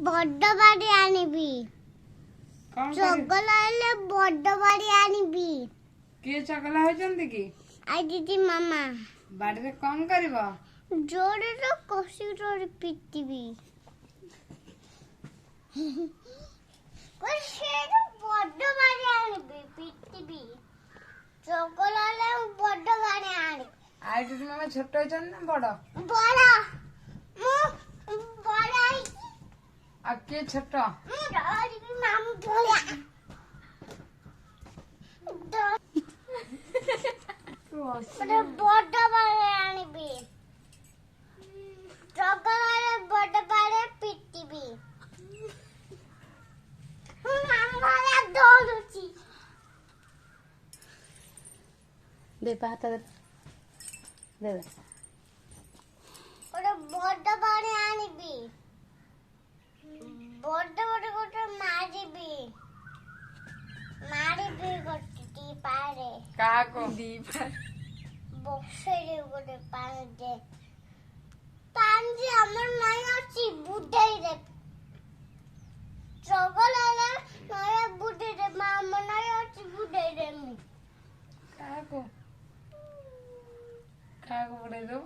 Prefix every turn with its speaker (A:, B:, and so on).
A: बड़ बाड़ी आनिबी
B: कौन
A: चगला आइले बड़ बाड़ी आनिबी
B: किए चगला होइचंदी की
A: आई दीदी मामा
B: बाड़ी रे कौन करबो
A: जोरे रो कोसी जोरे पिटिबी कोसी रो बड़ बाड़ी आनिबी पिटिबी चगला आइले बड़ बाड़ी आनि
B: आई दीदी मामा छोट होइचन ना बड़
A: बड़ा मु बड़ा आई
B: आ के छोट
A: मु डरी मामू बोला बड़ बाड़ी आनिबी चगला आइले बड़ बाड़ी पिटिबी मामा दौड़ुची
C: दे पाता दे दे
A: बड़ बाड़ी आनिबी बड़ गोटे मारिबी गोटे पारे
B: का को
A: बक्सरे गोटे पानी हमर नहीं अछि बुढ़ई रे चगल आले नया बुढ़ई रे मामा नहीं अछि बुढ़ई रे
B: का को बुड़े दो